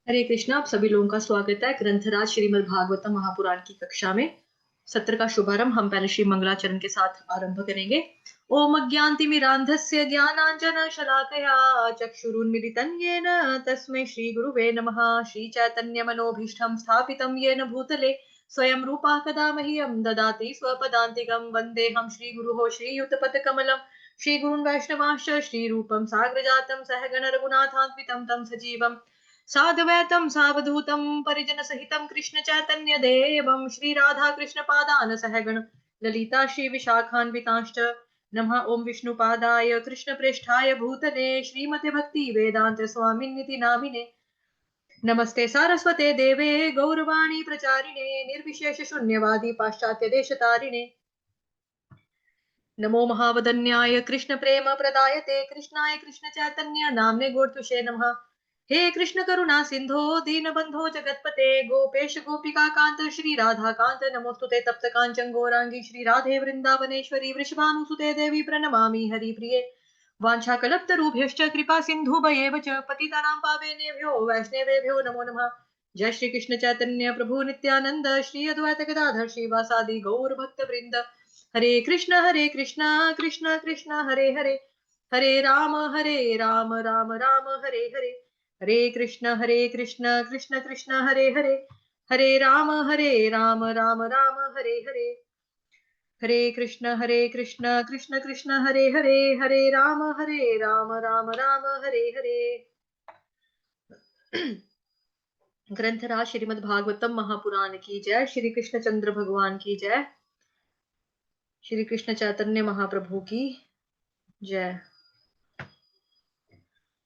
हरे कृष्णा। आप सभी लोगों का स्वागत है ग्रंथराज श्रीमद् भागवतम महापुराण की कक्षा में। सत्र का शुभारंभ हम पहले श्री मंगलाचरण के साथ आरंभ करेंगे। ओम अज्ञानतिमिरान्धस्य ज्ञानांजन शलाकया चक्षुरुन्मिलितं येन तस्मै श्री गुरुवे नमः। श्री चैतन्य मनोभीष्टं स्थापितं येन भूतले स्वयं रूपा कदा मह्यं ददाति स्वपदान्तिकं। वन्देऽहं श्रीगुरुः श्रीयुतपदकमलं श्रीगुरून् वैष्णवांश्च श्रीरूपं साग्रजातं सहगण रघुनाथान्वितं तं सजीवम् साधुवैतं सावधूतं परिजन सहितं कृष्ण चैतन्य देवं श्री राधा कृष्ण पादान सहगण ललिता श्री विशाखान्वितांश्च नमः। ओम विष्णुपादाय कृष्ण प्रेष्ठाय भूतले श्रीमते भक्ति वेदांत स्वामिन्निति नामिने नमस्ते सारस्वते देवे गौरवाणी प्रचारिणे निर्विशेष शून्यवादी पाश्चात्य देशतारिणे नमो महावदन्याय कृष्ण प्रेम प्रदायते कृष्णाय कृष्ण चैतन्य नामने गोर्तुषे नमः। हे कृष्ण करुणा सिंधो दीनबंधो जगतपते गोपेश गोपिका कांत श्री राधा कांत नमोस्तुते तप्त कांचन गौरांगी श्री राधे वृंदावनेश्वरी वृषभानुसुते देवी प्रणमामि हरिप्रिये वाञ्छाकल्पतरुभ्यश्च कृपा सिन्धुभयेव च पतितानां पावनेभ्यो वैष्णवेभ्यो नमो नमः। जय श्री कृष्ण चैतन्य प्रभु नित्यानंद श्री अद्वैत गदाधर श्रीवासादि गौर भक्त वृंद हरे कृष्ण कृष्ण कृष्ण हरे हरे हरे राम राम राम हरे हरे हरे कृष्ण कृष्ण कृष्ण हरे हरे हरे राम राम हरे हरे हरे कृष्ण कृष्ण कृष्ण हरे हरे हरे राम राम हरे हरे। ग्रंथराज श्रीमद् भागवतम महापुराण की जय। श्री कृष्ण चंद्र भगवान की जय। श्री कृष्ण चैतन्य महाप्रभु की जय।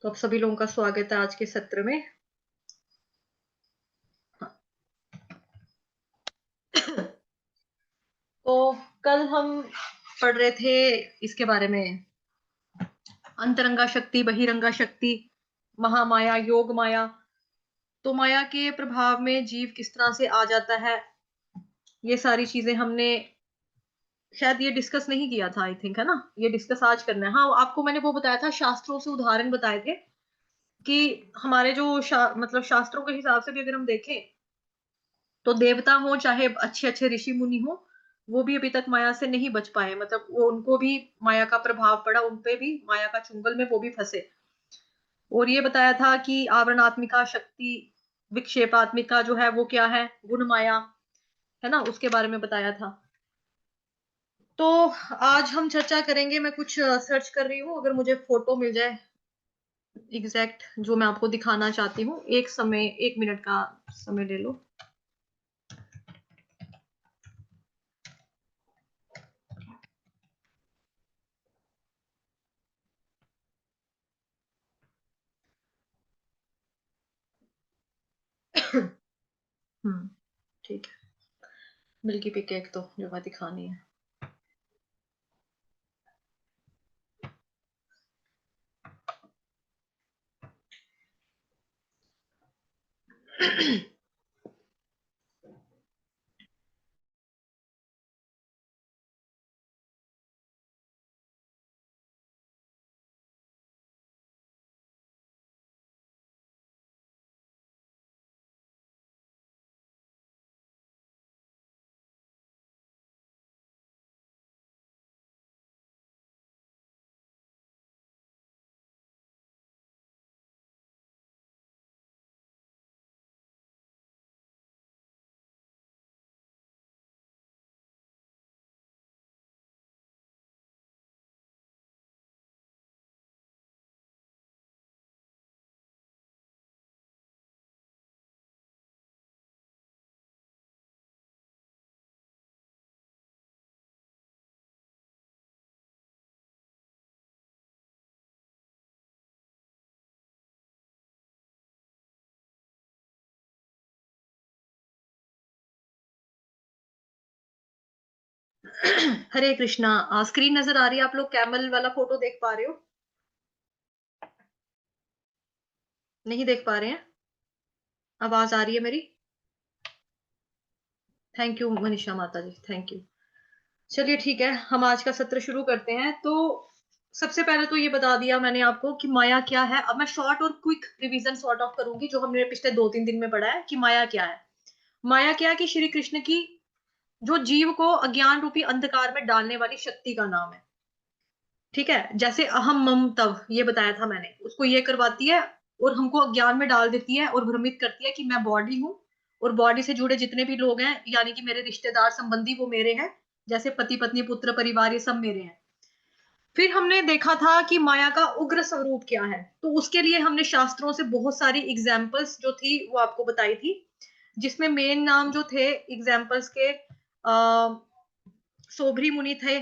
तो आप सभी लोगों का स्वागत है आज के सत्र में। तो कल हम पढ़ रहे थे इसके बारे में, अंतरंगा शक्ति, बहिरंगा शक्ति, महामाया, योग माया। तो माया के प्रभाव में जीव किस तरह से आ जाता है, ये सारी चीजें हमने शायद ये डिस्कस नहीं किया था, आई थिंक, है ना। ये डिस्कस आज करना है। हाँ, आपको मैंने वो बताया था, शास्त्रों से उदाहरण बताए थे कि हमारे जो मतलब शास्त्रों के हिसाब से भी अगर हम देखें तो देवता हो चाहे अच्छे अच्छे ऋषि मुनि हो, वो भी अभी तक माया से नहीं बच पाए। मतलब वो, उनको भी माया का प्रभाव पड़ा, उनपे भी माया का चुंगल में वो भी फंसे। और ये बताया था कि आवरणात्मिका शक्ति, विक्षेपात्मिका जो है वो क्या है, गुण माया, है ना, उसके बारे में बताया था। तो आज हम चर्चा करेंगे। मैं कुछ सर्च कर रही हूँ, अगर मुझे फोटो मिल जाए एग्जैक्ट जो मैं आपको दिखाना चाहती हूँ। एक मिनट का समय ले लो। ठीक है, मिल्की पिक केक तो जो मैं दिखानी है। हरे कृष्णा। स्क्रीन नजर आ रही है? आप लोग कैमल वाला फोटो देख पा रहे हो? नहीं देख पा रहे हैं? आवाज आ रही है मेरी? थैंक यू मनीषा माता जी, थैंक यू। चलिए ठीक है, हम आज का सत्र शुरू करते हैं। तो सबसे पहले तो ये बता दिया मैंने आपको कि माया क्या है। अब मैं शॉर्ट और क्विक रिवीजन सॉर्ट ऑफ करूंगी जो हमने पिछले 2-3 दिन में पढ़ा है कि माया क्या है। माया क्या है कि श्री कृष्ण की जो जीव को अज्ञान रूपी अंधकार में डालने वाली शक्ति का नाम है। ठीक है, जैसे अहम मम तव ये बताया था मैंने, उसको ये करवाती है और हमको अज्ञान में डाल देती है और भ्रमित करती है कि मैं बॉडी हूँ और बॉडी से जुड़े जितने भी लोग हैं यानी कि मेरे रिश्तेदार संबंधी वो मेरे हैं, जैसे पति पत्नी पुत्र परिवार ये सब मेरे हैं। फिर हमने देखा था कि माया का उग्र स्वरूप क्या है, तो उसके लिए हमने शास्त्रों से बहुत सारी एग्जाम्पल्स जो थी वो आपको बताई थी, जिसमें मेन नाम जो थे एग्जाम्पल्स के सोभरी मुनि थे,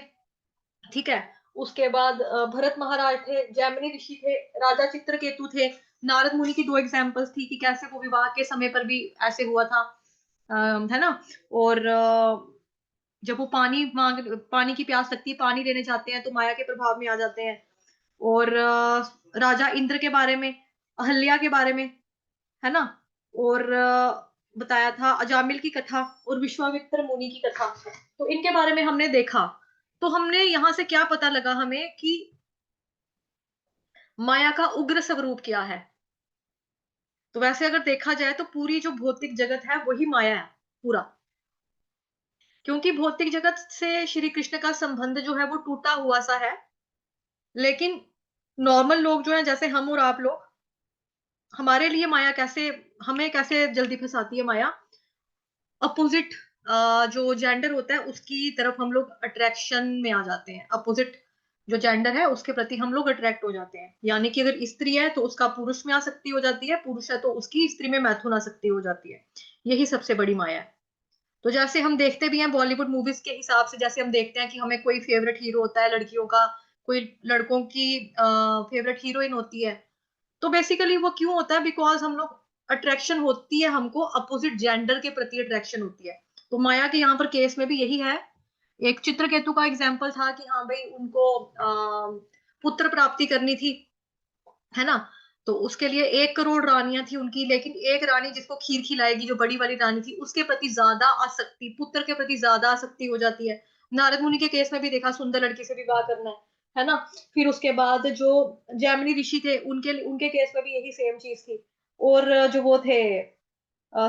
ठीक है, उसके बाद भरत महाराज थे, जैमिनी ऋषि थे, राजा चित्रकेतु थे, नारद मुनि की 2 एग्जाम्पल्स थी कि कैसे वो विवाह के समय पर भी ऐसे हुआ था, है ना। और जब वो पानी की प्यास लगती है, पानी लेने जाते हैं तो माया के प्रभाव में आ जाते हैं। और राजा इंद्र के बारे में, अहल्या के बारे में, है ना। और बताया था अजामिल की कथा और विश्वामित्र मुनि की कथा, तो इनके बारे में हमने देखा। तो हमने यहां से क्या पता लगा हमें कि माया का उग्र स्वरूप क्या है। तो वैसे अगर देखा जाए तो पूरी जो भौतिक जगत है वही माया है पूरा, क्योंकि भौतिक जगत से श्री कृष्ण का संबंध जो है वो टूटा हुआ सा है। लेकिन नॉर्मल लोग जो है जैसे हम और आप लोग, हमारे लिए माया कैसे, हमें कैसे जल्दी फंसाती है माया। अपोजिट जो जेंडर होता है उसकी तरफ हम लोग अट्रैक्शन में आ जाते हैं, अपोजिट जो जेंडर है उसके प्रति हम लोग अट्रैक्ट हो जाते हैं। यानी कि अगर स्त्री है तो उसका पुरुष में आसक्ति हो जाती है, पुरुष है तो उसकी स्त्री में मैथुन आसक्ति हो जाती है। यही सबसे बड़ी माया है। तो जैसे हम देखते भी हैं बॉलीवुड मूवीज के हिसाब से, जैसे हम देखते हैं कि हमें कोई फेवरेट हीरो होता है लड़कियों का, कोई लड़कों की फेवरेट हीरोइन होती है, तो बेसिकली वो क्यों होता है, बिकॉज हम लोग अट्रैक्शन होती है, हमको अपोजिट जेंडर के प्रति अट्रैक्शन होती है। तो माया के यहाँ पर केस में भी यही है। एक चित्रकेतु का एग्जाम्पल था कि हाँ भाई उनको पुत्र प्राप्ति करनी थी, है ना। तो उसके लिए 1 करोड़ रानियां थी उनकी, लेकिन एक रानी जिसको खीर खिलाएगी जो बड़ी वाली रानी थी उसके प्रति ज्यादा आसक्ति, पुत्र के प्रति ज्यादा आसक्ति हो जाती है। नारद मुनि के केस में भी देखा, सुंदर लड़की से विवाह करना है ना। फिर उसके बाद जो जैमिनी ऋषि थे उनके उनके केस में भी यही सेम चीज थी। और जो वो थे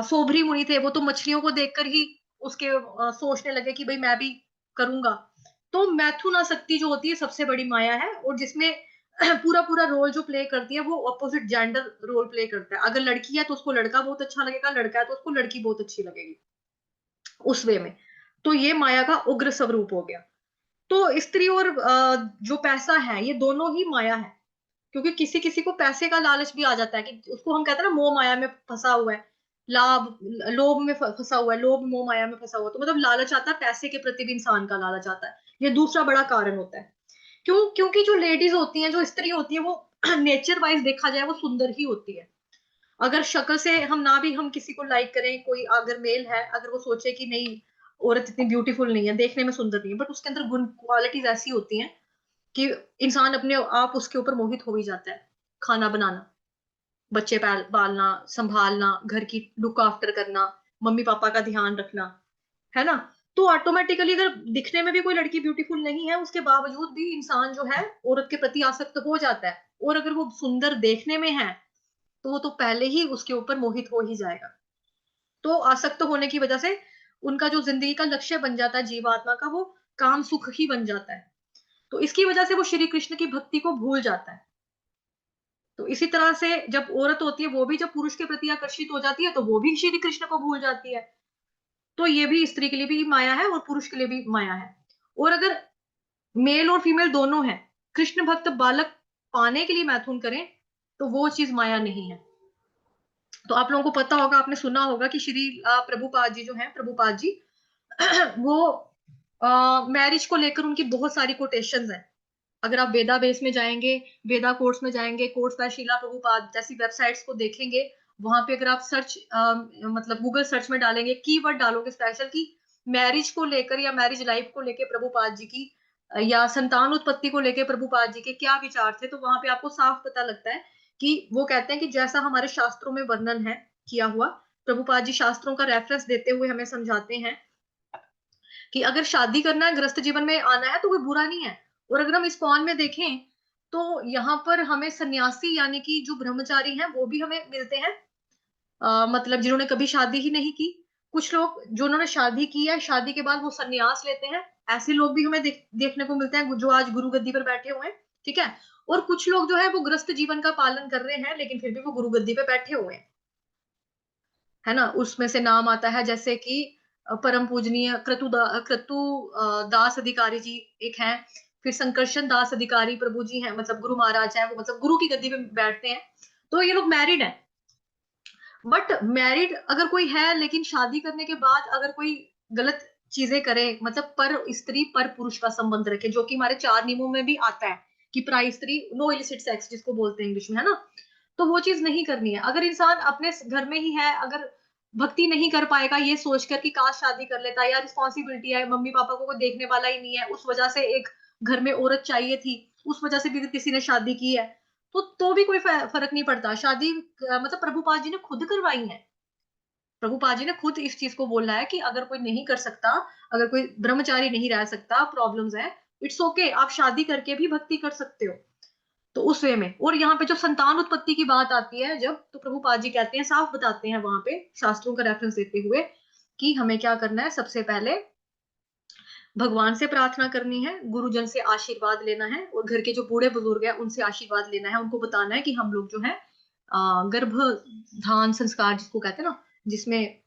सोभरी मुनि थे, वो तो मछलियों को देखकर ही उसके सोचने लगे कि भाई मैं भी करूंगा। तो मैथुन आसक्ति जो होती है सबसे बड़ी माया है, और जिसमें पूरा पूरा रोल जो प्ले करती है वो अपोजिट जेंडर रोल प्ले करता है। अगर लड़की है तो उसको लड़का बहुत अच्छा लगेगा, लड़का है तो उसको लड़की बहुत अच्छी लगेगी, उस वे में। तो ये माया का उग्र स्वरूप हो गया। तो स्त्री और जो पैसा है ये दोनों ही माया है, क्योंकि किसी किसी को पैसे का लालच भी आ जाता है कि उसको हम कहते हैं ना मोह माया में फंसा हुआ है, लाभ लोभ में फंसा हुआ है, लोभ मोह माया में फंसा हुआ है। तो मतलब लालच आता है, पैसे के प्रति भी इंसान का लालच आता है, ये दूसरा बड़ा कारण होता है। क्योंकि जो लेडीज होती हैं, जो स्त्री होती है, वो नेचर वाइज देखा जाए वो सुंदर ही होती है। अगर शक्ल से हम ना भी हम किसी को लाइक करें, कोई अगर मेल है, अगर वो सोचे कि नहीं औरत इतनी ब्यूटीफुल नहीं है, देखने में सुंदर नहीं है, बट उसके अंदर गुण क्वालिटीज ऐसी होती हैं कि इंसान अपने आप उसके ऊपर मोहित हो ही जाता है। खाना बनाना, बच्चे पालना, संभालना, घर की लुक आफ्टर करना, मम्मी पापा का ध्यान रखना, है ना। तो ऑटोमेटिकली अगर दिखने में भी कोई लड़की ब्यूटीफुल नहीं है उसके बावजूद भी इंसान जो है औरत के प्रति आसक्त हो जाता है। और अगर वो सुंदर देखने में है तो वो तो पहले ही उसके ऊपर मोहित हो ही जाएगा। तो आसक्त होने की वजह से उनका जो जिंदगी का लक्ष्य बन जाता है जीवात्मा का, वो काम सुख ही बन जाता है। तो इसकी वजह से वो श्री कृष्ण की भक्ति को भूल जाता है। तो इसी तरह से जब औरत होती है वो भी जब पुरुष के प्रति आकर्षित हो जाती है तो वो भी श्री कृष्ण को भूल जाती है। तो ये भी स्त्री के लिए भी माया है और पुरुष के लिए भी माया है। और अगर मेल और फीमेल दोनों हैं, कृष्ण भक्त बालक पाने के लिए मैथुन करें तो वो चीज माया नहीं है। तो आप लोगों को पता होगा, आपने सुना होगा कि श्री प्रभुपाद जी जो हैं, प्रभुपाद जी वो मैरिज को लेकर उनकी बहुत सारी कोटेशंस हैं। अगर आप वेदा बेस में जाएंगे, वेदा कोर्स में जाएंगे, कोर्स बाय शीला प्रभुपाद जैसी वेबसाइट्स को देखेंगे, वहां पे अगर आप सर्च मतलब गूगल सर्च में डालेंगे, कीवर्ड डालोगे स्पेशल की मैरिज को लेकर या मैरिज लाइफ को लेकर प्रभुपाद जी की या संतान उत्पत्ति को लेकर प्रभुपाद जी के क्या विचार थे, तो वहां पे आपको साफ पता लगता है कि वो कहते हैं कि जैसा हमारे शास्त्रों में वर्णन है किया हुआ, प्रभुपाद जी शास्त्रों का रेफरेंस देते हुए हमें समझाते हैं कि अगर शादी करना है, गृहस्थ जीवन में आना है तो कोई बुरा नहीं है। और अगर हम इस्कॉन में देखें तो यहाँ पर हमें सन्यासी यानी कि जो ब्रह्मचारी हैं वो भी हमें मिलते हैं, मतलब जिन्होंने कभी शादी ही नहीं की। कुछ लोग जो उन्होंने शादी की है, शादी के बाद वो सन्यास लेते हैं, ऐसे लोग भी हमें देखने को मिलते हैं जो आज गुरु गद्दी पर बैठे हुए हैं, ठीक है। और कुछ लोग जो है वो गृहस्थ जीवन का पालन कर रहे हैं लेकिन फिर भी वो गुरु गद्दी पे बैठे हुए हैं, है ना। उसमें से नाम आता है जैसे कि परम पूजनीय क्रतु दास अधिकारी जी एक हैं, फिर संकर्षण दास अधिकारी प्रभु जी हैं, मतलब गुरु महाराज हैं, वो मतलब गुरु की गद्दी पे बैठते हैं। तो ये लोग मैरिड हैं, बट मैरिड अगर कोई है लेकिन शादी करने के बाद अगर कोई गलत चीजें करे, मतलब पर स्त्री पर पुरुष का संबंध रखे, जो कि हमारे 4 नियमों में भी आता है कि प्राय स्त्री नो इलिसिट सेक्स जिसको बोलते हैं इंग्लिश में, है ना। तो वो चीज नहीं करनी है। अगर इंसान अपने घर में ही है, अगर भक्ति नहीं कर पाएगा ये सोचकर कि काश शादी कर लेता, या रिस्पॉन्सिबिलिटी है, मम्मी पापा को कोई देखने वाला ही नहीं है, उस वजह से एक घर में औरत चाहिए थी, उस वजह से भी किसी ने शादी की है, तो भी कोई फर्क नहीं पड़ता। शादी मतलब प्रभुपाद जी ने खुद करवाई है। प्रभुपाद जी ने खुद इस चीज को बोला है कि अगर कोई नहीं कर सकता, अगर कोई ब्रह्मचारी नहीं रह सकता, प्रॉब्लम्स है, इट्स ओके, आप शादी करके भी भक्ति कर सकते हो। तो उस वे में, और यहाँ पे जो संतान उत्पत्ति की बात आती है जब, तो प्रभुपाद जी कहते हैं, साफ बताते हैं वहां पे शास्त्रों का रेफरेंस देते हुए कि हमें क्या करना है। सबसे पहले भगवान से प्रार्थना करनी है, गुरुजन से आशीर्वाद लेना है, और घर के जो बूढ़े बुजुर्ग हैं उनसे आशीर्वाद लेना है। उनको बताना है कि हम लोग जो है गर्भधान संस्कार जिसको कहते हैं ना, जिसमें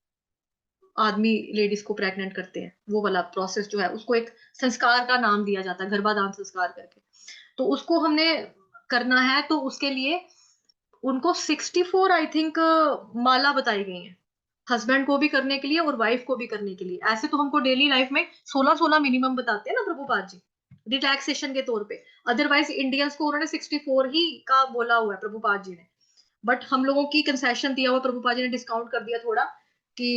आदमी लेडीज को प्रेग्नेंट करते हैं, वो वाला प्रोसेस जो है उसको एक संस्कार का नाम दिया जाता है, गर्भाधान संस्कार करके। तो उसको हमने करना है, तो उसके लिए उनको 64 आई थिंक माला बताई गई है, हस्बैंड को भी करने के लिए और वाइफ को भी करने के लिए। ऐसे तो हमको डेली लाइफ में 16-16 मिनिमम बताते हैं ना प्रभुपाद जी, रिलैक्सेशन के तौर पे। अदरवाइज इंडियंस को उन्होंने 64 ही का बोला हुआ है प्रभुपाद जी ने, बट हम लोगों की कंसेशन दिया हुआ प्रभुपाद जी ने, डिस्काउंट कर दिया थोड़ा कि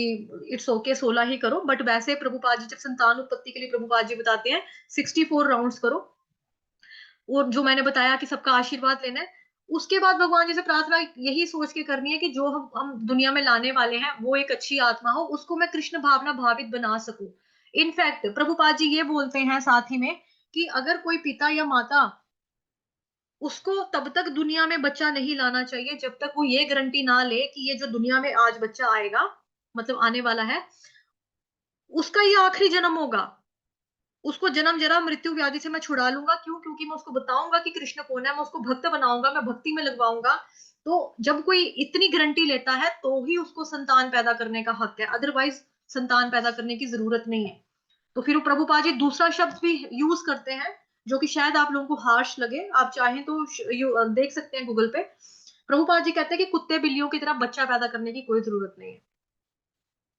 इट्स ओके 16 ही करो। बट वैसे प्रभुपाद जी जब संतान उत्पत्ति के लिए प्रभुपाद जी बताते हैं 64 राउंड्स करो, और जो मैंने बताया कि सबका आशीर्वाद लेना है। उसके बाद भगवान जी से प्रार्थना यही सोच के करनी है कि जो हम दुनिया में लाने वाले हैं वो एक अच्छी आत्मा हो, उसको मैं कृष्ण भावना भावित बना सकूं। इनफैक्ट प्रभुपाद जी ये बोलते हैं साथ ही में कि अगर कोई पिता या माता, उसको तब तक दुनिया में बच्चा नहीं लाना चाहिए जब तक वो ये गारंटी ना ले कि ये जो दुनिया में आज बच्चा आएगा, मतलब आने वाला है, उसका ये आखिरी जन्म होगा। उसको जन्म जरा मृत्यु व्याधि से मैं छुड़ा लूंगा। क्यों? क्योंकि मैं उसको बताऊंगा कि कृष्ण कौन है, मैं उसको भक्त बनाऊंगा, मैं भक्ति में लगवाऊंगा। तो जब कोई इतनी गारंटी लेता है तो ही उसको संतान पैदा करने का हक है, अदरवाइज संतान पैदा करने की जरूरत नहीं है। तो फिर प्रभुपाद जी दूसरा शब्द भी यूज करते हैं जो कि शायद आप लोगों को हार्श लगे, आप चाहें तो देख सकते हैं गूगल पे। प्रभुपाद जी कहते हैं कि कुत्ते बिल्लियों की तरह बच्चा पैदा करने की कोई जरूरत नहीं है,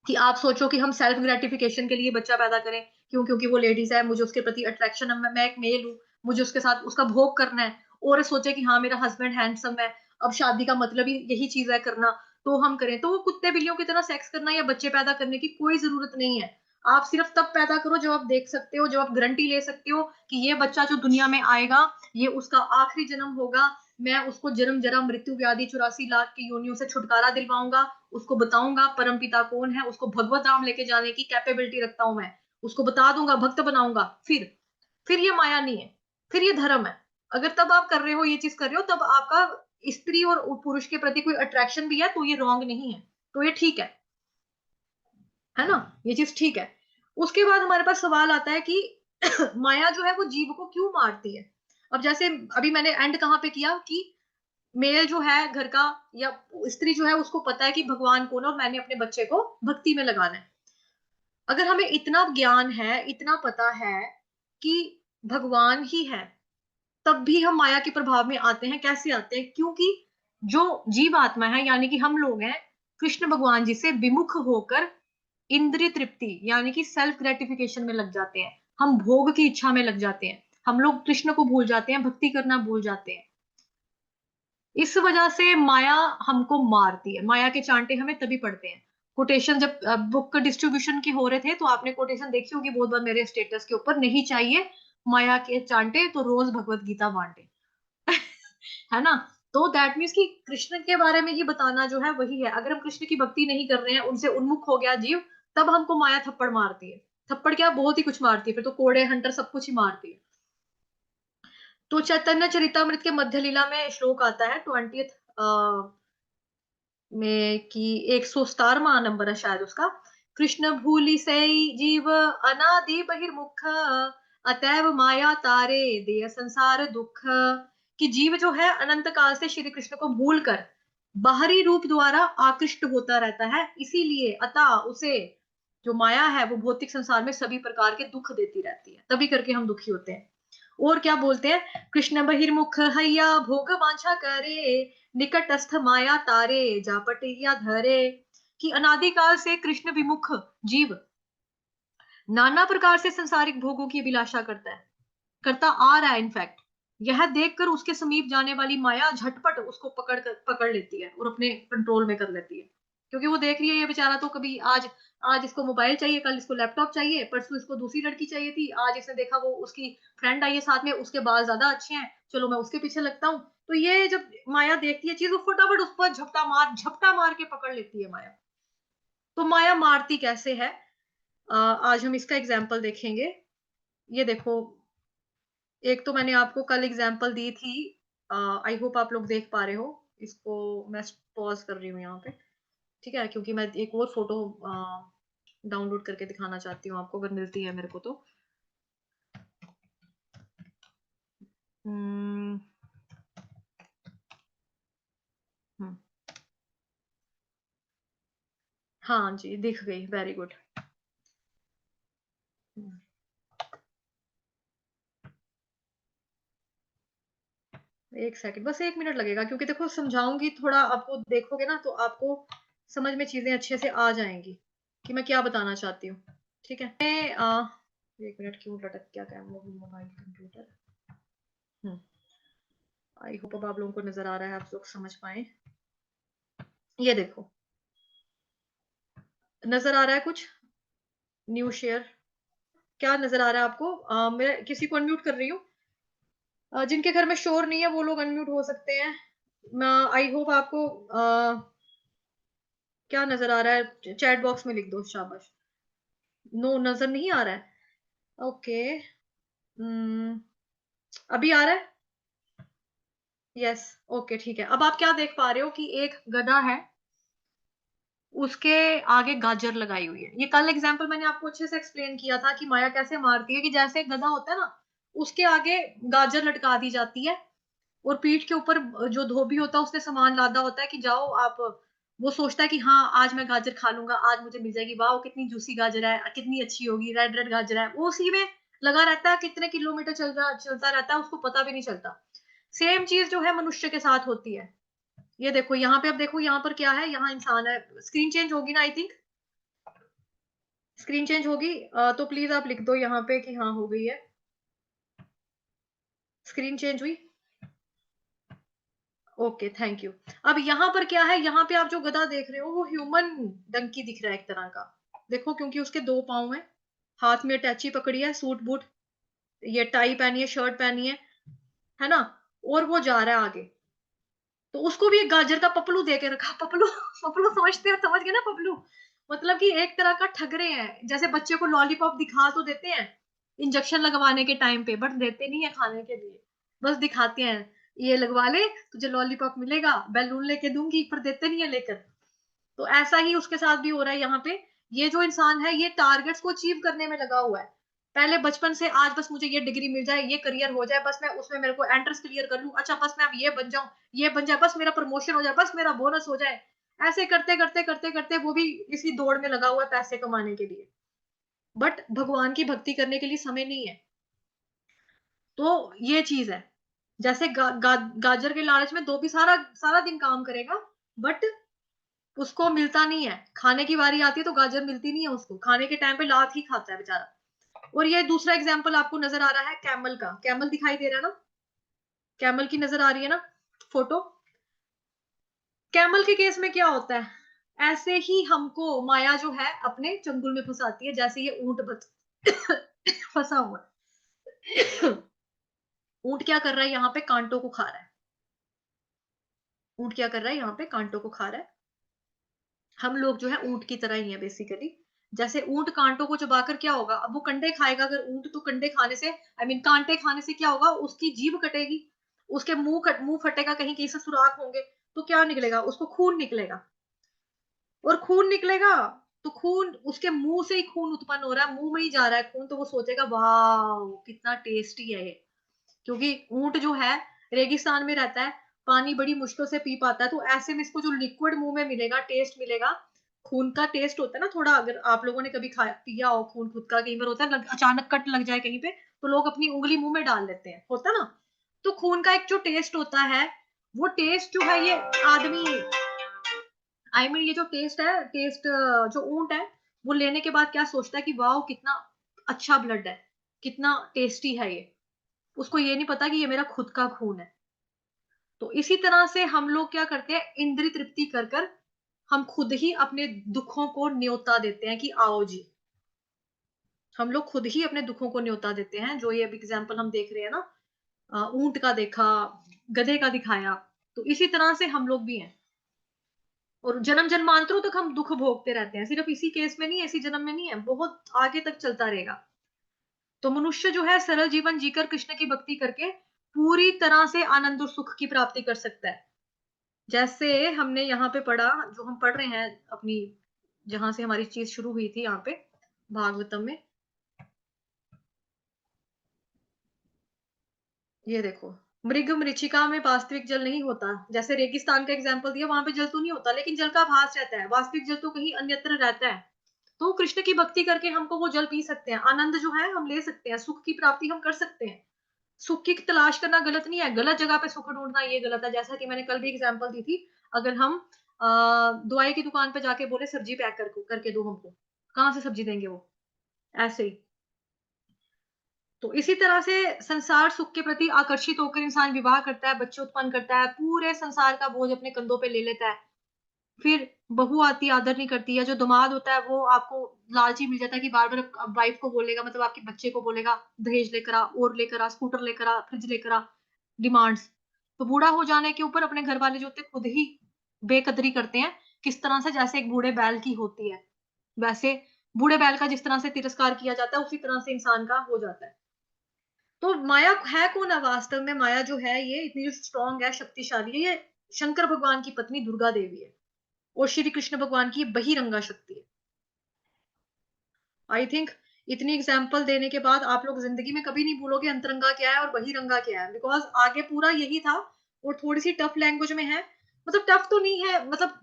कि आप सोचो कि हम सेल्फ ग्रेटिफिकेशन के लिए बच्चा पैदा करें। क्यों? क्योंकि वो लेडीज है, मुझे उसके प्रति अट्रैक्शन है, मैं एक मेल हूँ, मुझे उसके साथ उसका भोग करना है, और सोचे कि हाँ मेरा हस्बैंड हैंडसम है, अब शादी का मतलब ही यही चीज है करना, तो हम करें। तो वो कुत्ते बिल्लियों की तरह सेक्स करना या बच्चे पैदा करने की कोई जरूरत नहीं है। आप सिर्फ तब पैदा करो जब आप देख सकते हो, जब आप गारंटी ले सकते हो कि ये बच्चा जो दुनिया में आएगा ये उसका आखिरी जन्म होगा, मैं उसको जन्म जरा मृत्यु व्याधि 84 लाख की योनियों से छुटकारा दिलवाऊंगा, उसको बताऊंगा परम पिता कौन है, उसको भगवत धाम लेके जाने की कैपेबिलिटी रखता हूं मैं, उसको बता दूंगा, भक्त बनाऊंगा। फिर ये माया नहीं है, फिर ये धर्म है। अगर तब आप कर रहे हो, ये चीज कर रहे हो, तब आपका स्त्री और पुरुष के प्रति कोई अट्रैक्शन भी है तो ये रॉन्ग नहीं है, तो ये ठीक है ना, ये चीज ठीक है। उसके बाद हमारे पास सवाल आता है कि माया जो है वो जीव को क्यों मारती है। अब जैसे अभी मैंने एंड कहाँ पे किया कि मेल जो है घर का, या स्त्री जो है उसको पता है कि भगवान कौन है और मैंने अपने बच्चे को भक्ति में लगाना है। अगर हमें इतना ज्ञान है, इतना पता है कि भगवान ही है, तब भी हम माया के प्रभाव में आते हैं। कैसे आते हैं? क्योंकि जो जीव आत्मा है यानी कि हम लोग हैं, कृष्ण भगवान जी से विमुख होकर इंद्रिय तृप्ति यानी कि सेल्फ ग्रेटिफिकेशन में लग जाते हैं, हम भोग की इच्छा में लग जाते हैं, हम लोग कृष्ण को भूल जाते हैं, भक्ति करना भूल जाते हैं। इस वजह से माया हमको मारती है, माया के चांटे हमें तभी पड़ते हैं। कोटेशन जब बुक डिस्ट्रीब्यूशन की हो रहे थे तो आपने कोटेशन देखी होगी बहुत बार मेरे स्टेटस के ऊपर, नहीं चाहिए माया के चांटे तो रोज भगवत गीता बांटे। है ना। तो दैट मीन्स कि कृष्ण के बारे में ही बताना जो है वही है। अगर हम कृष्ण की भक्ति नहीं कर रहे हैं, उनसे उन्मुख हो गया जीव, तब हमको माया थप्पड़ मारती है। थप्पड़ क्या, बहुत ही कुछ मारती है, फिर तो कोड़े हंटर सब कुछ ही मारती है। तो चैतन्य चरितामृत के मध्य लीला में श्लोक आता है 20th में कि 117वां नंबर है शायद उसका। कृष्ण भूलि से जीव अनादि बहिर्मुख, अतैव माया तारे देय संसार दुख। कि जीव जो है अनंत काल से श्री कृष्ण को भूल कर बाहरी रूप द्वारा आकृष्ट होता रहता है, इसीलिए अतः उसे जो माया है वो भौतिक संसार में सभी प्रकार के दुख देती रहती है, तभी करके हम दुखी होते हैं। और क्या बोलते हैं, कृष्ण बहिर्मुख हैया भोग वांछा करे, निकटस्थ माया तारे जापट या धरे। कि अनादिकाल से कृष्ण विमुख जीव नाना प्रकार से संसारिक भोगों की अभिलाषा करता आ रहा है। इनफैक्ट यह देखकर उसके समीप जाने वाली माया झटपट उसको पकड़ लेती है और अपने कंट्रोल में कर लेती है, क्योंकि वो देख रही है ये बेचारा तो कभी आज आज इसको मोबाइल चाहिए, कल इसको लैपटॉप चाहिए, परसों इसको दूसरी लड़की चाहिए थी, आज इसने देखा वो उसकी फ्रेंड आई है साथ में, उसके बाल ज्यादा अच्छे हैं, चलो मैं उसके पीछे लगता हूँ। तो ये जब माया देखती है चीज, वो फटाफट उस पर झपटा मार के पकड़ लेती है माया। तो माया मारती कैसे है, आज हम इसका एग्जाम्पल देखेंगे। ये देखो, एक तो मैंने आपको कल एग्जाम्पल दी थी, आई होप आप लोग देख पा रहे हो इसको। मैं पॉज कर रही हूँ यहाँ पे, ठीक है, क्योंकि मैं एक और फोटो डाउनलोड करके दिखाना चाहती हूँ आपको, अगर मिलती है मेरे को तो। हम्म, हम्म, हाँ जी, दिख गई, वेरी गुड। एक सेकंड, बस 1 मिनट लगेगा, क्योंकि देखो समझाऊंगी थोड़ा आपको, देखोगे ना तो आपको समझ में चीजें अच्छे से आ जाएंगी कि मैं क्या बताना चाहती हूँ। ठीक है, मैं 1 मिनट, क्यों लटक क्या मोबाइल कंप्यूटर। आई होप अब आप लोगों को नजर आ रहा है, आप लोग समझ पाए। ये देखो, नजर आ रहा है कुछ न्यू शेयर, क्या नजर आ रहा है आपको? मैं किसी को अनम्यूट कर रही हूँ, जिनके घर में शोर नहीं है वो लोग अनम्यूट हो सकते हैं। आई होप आपको क्या नजर आ रहा है, चैट बॉक्स में लिख दो, शाबाश। नो, नजर नहीं आ रहा है, ओके। अभी आ रहा है, यस, ओके ठीक है। अब आप क्या देख पा रहे हो कि एक गधा है, उसके आगे गाजर लगाई हुई है। ये कल एग्जाम्पल मैंने आपको अच्छे से एक्सप्लेन किया था कि माया कैसे मारती है, कि जैसे गधा होता है ना, उसके आगे गाजर लटका दी जाती है, और पीठ के ऊपर जो धोबी होता है उसने सामान लादा होता है कि जाओ आप। वो सोचता है कि हाँ आज मैं गाजर खा लूंगा, आज मुझे मिल जाएगी, वाह कितनी जूसी गाजर है, कितनी अच्छी होगी, रेड रेड गाजर है, वो उसी में लगा रहता है, कितने किलोमीटर चलता रहता है, उसको पता भी नहीं चलता। सेम चीज जो है मनुष्य के साथ होती है। ये देखो यहाँ पे, अब देखो यहाँ पर क्या है, यहाँ इंसान है। स्क्रीन चेंज होगी ना, आई थिंक स्क्रीन चेंज होगी, तो प्लीज आप लिख दो यहाँ पे कि हाँ हो गई है, स्क्रीन चेंज हुई, ओके थैंक यू। अब यहाँ पर क्या है, यहाँ पे आप जो गधा देख रहे हो वो ह्यूमन डंकी दिख रहा है एक तरह का। देखो, क्योंकि उसके 2 पाँव हैं, हाथ में अटैची पकड़ी है, सूट बूट, ये टाई पहनी है, शर्ट पहनी है ना, और वो जा रहा है आगे। तो उसको भी एक गाजर का पपलू दे के रखा, पपलू पपलू समझते हो, समझ गए ना पपलू, मतलब कि एक तरह का ठग रहे हैं। जैसे बच्चे को लॉलीपॉप दिखा तो देते हैं इंजेक्शन लगवाने के टाइम पे, बट देते नहीं है खाने के लिए, बस दिखाते हैं ये लगवा ले तुझे लॉलीपॉप मिलेगा, बैलून लेके दूंगी, पर देते नहीं है लेकर। तो ऐसा ही उसके साथ भी हो रहा है यहाँ पे। ये जो इंसान है ये टारगेट्स को अचीव करने में लगा हुआ है, पहले बचपन से, आज बस मुझे ये डिग्री मिल जाए, ये करियर हो जाए, बस मैं उसमें मेरे को एंट्रेंस क्लियर कर लूं, अच्छा बस मैं अब ये बन जाऊं, ये बन जाए, बस मेरा प्रमोशन हो जाए, बस मेरा बोनस हो जाए। ऐसे करते करते करते करते वो भी इसी दौड़ में लगा हुआ है पैसे कमाने के लिए, बट भगवान की भक्ति करने के लिए समय नहीं है। तो ये चीज है, जैसे गाजर के लालच में धोबी सारा सारा दिन काम करेगा, बट उसको मिलता नहीं है, खाने की बारी आती है तो गाजर मिलती नहीं है उसको, खाने के टाइम पे लात ही खाता है बेचारा। और ये दूसरा एग्जाम्पल आपको नजर आ रहा है कैमल का, कैमल दिखाई दे रहा है ना, कैमल की नजर आ रही है ना फोटो। कैमल के केस में क्या होता है, ऐसे ही हमको माया जो है अपने चंगुल में फंसाती है, जैसे ये ऊंट फंसा हुआ है। ऊंट क्या कर रहा है, यहाँ पे कांटों को खा रहा है। ऊंट क्या कर रहा है, यहाँ पे कांटों को खा रहा है। हम लोग जो है ऊंट की तरह ही है बेसिकली, जैसे ऊंट कांटों को चबाकर क्या होगा, अब वो कंडे खाएगा अगर ऊंट, तो कंडे खाने से कांटे खाने से क्या होगा, उसकी जीभ कटेगी, उसके मुंह फटेगा, कहीं कहीं से सुराख होंगे, तो क्या निकलेगा, उसको खून निकलेगा। और खून निकलेगा तो खून, उसके मुंह से ही खून उत्पन्न हो रहा है, मुंह में ही जा रहा है खून, तो वो सोचेगा वाह कितना टेस्टी है ये। क्योंकि ऊंट जो है रेगिस्तान में रहता है, पानी बड़ी मुश्किल से पी पाता है, तो ऐसे में इसको जो लिक्विड मुंह में मिलेगा, टेस्ट मिलेगा, खून का टेस्ट होता है ना थोड़ा, अगर आप लोगों ने कभी खाया पिया हो खून खुद का, कई बार होता है अचानक कट लग जाए कहीं पे, तो लोग अपनी उंगली मुंह में डाल लेते हैं, होता ना। तो खून का एक जो टेस्ट होता है, वो टेस्ट जो है ये आदमी, ये जो टेस्ट है, टेस्ट जो ऊंट है, वो लेने के बाद क्या सोचता है कि वाह कितना अच्छा ब्लड है, कितना टेस्टी है ये। उसको ये नहीं पता कि ये मेरा खुद का खून है। तो इसी तरह से हम लोग क्या करते हैं, इंद्रिय तृप्ति कर कर हम खुद ही अपने दुखों को न्योता देते हैं कि आओ जी। हम लोग खुद ही अपने दुखों को न्योता देते हैं। जो ये एग्जाम्पल हम देख रहे हैं ना, ऊंट का देखा, गधे का दिखाया, तो इसी तरह से हम लोग भी हैं। और जन्म जन्मांतरों तक हम दुख भोगते रहते हैं, सिर्फ इसी केस में नहीं है, इसी जन्म में नहीं है, बहुत आगे तक चलता रहेगा। तो मनुष्य जो है सरल जीवन जीकर कृष्ण की भक्ति करके पूरी तरह से आनंद और सुख की प्राप्ति कर सकता है। जैसे हमने यहाँ पे पढ़ा, जो हम पढ़ रहे हैं अपनी, जहां से हमारी चीज शुरू हुई थी यहाँ पे भागवतम में, ये देखो, मृग मरीचिका में वास्तविक जल नहीं होता। जैसे रेगिस्तान का एग्जाम्पल दिया, वहां पे जल तो नहीं होता, लेकिन जल का भास रहता है, वास्तविक जल तो कहीं अन्यत्र रहता है। तो कृष्ण की भक्ति करके हमको वो जल पी सकते हैं, आनंद जो है हम ले सकते हैं, सुख की प्राप्ति हम कर सकते हैं। सुख की तलाश करना गलत नहीं है, गलत जगह पे सुख ढूंढना ये गलत है। जैसा कि मैंने कल भी एग्जांपल दी थी, अगर हम दवाई की दुकान पे जाके बोले सब्जी पैक करके दो हमको, कहाँ से सब्जी देंगे वो, ऐसे ही। तो इसी तरह से संसार सुख के प्रति आकर्षित होकर इंसान विवाह करता है, बच्चे उत्पन्न करता है, पूरे संसार का बोझ अपने कंधों पे ले लेता है। फिर बहू आती आदर नहीं करती है, जो दामाद होता है वो आपको लालची मिल जाता है कि बार बार वाइफ को बोलेगा, मतलब आपके बच्चे को बोलेगा दहेज लेकर आ, और लेकर आ, स्कूटर लेकर आ, फ्रिज लेकर आ, डिमांड्स। तो बूढ़ा हो जाने के ऊपर अपने घर वाले जो होते हैं खुद ही बेकदरी करते हैं, किस तरह से, जैसे एक बूढ़े बैल की होती है, वैसे बूढ़े बैल का जिस तरह से तिरस्कार किया जाता है, उसी तरह से इंसान का हो जाता है। तो माया है कौन है वास्तव में? माया जो है ये इतनी जो स्ट्रांग है, शक्तिशाली है, ये शंकर भगवान की पत्नी दुर्गा देवी है, और श्री कृष्ण भगवान की बहिरंगा शक्ति है। आई थिंक इतनी एग्जाम्पल देने के बाद आप लोग जिंदगी में कभी नहीं भूलोगे अंतरंगा क्या है और बहिरंगा क्या है, बिकॉज आगे पूरा यही था। और थोड़ी सी टफ लैंग्वेज में है, मतलब टफ तो नहीं है, मतलब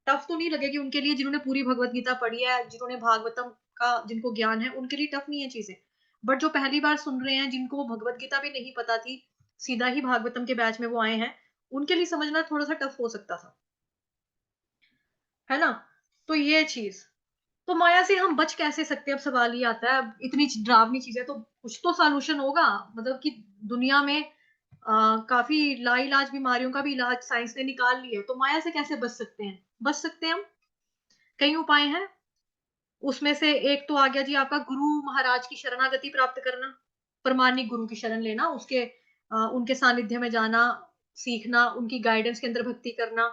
टफ तो नहीं लगेगी उनके लिए जिन्होंने पूरी भगवत गीता पढ़ी है, जिन्होंने भागवतम का जिनको ज्ञान है, उनके लिए टफ नहीं है चीजें। बट जो पहली बार सुन रहे हैं, जिनको भगवत गीता भी नहीं पता थी, सीधा ही भागवतम के बैच में वो आए हैं, उनके लिए समझना थोड़ा सा टफ हो सकता था, है ना। तो ये चीज, तो माया से हम बच कैसे सकते हैं, अब सवाल ये आता है। अब इतनी डरावनी चीज है तो कुछ तो सॉल्यूशन होगा, मतलब कि दुनिया में काफी लाइलाज बीमारियों का भी इलाज साइंस ने निकाल लिया है, तो माया से कैसे बच सकते हैं? बच सकते हैं हम, कई उपाय हैं। उसमें से एक तो आ गया जी आपका गुरु महाराज की शरणागति प्राप्त करना, प्रमाणिक गुरु की शरण लेना, उसके उनके सानिध्य में जाना, सीखना, उनकी गाइडेंस के अंदर भक्ति करना,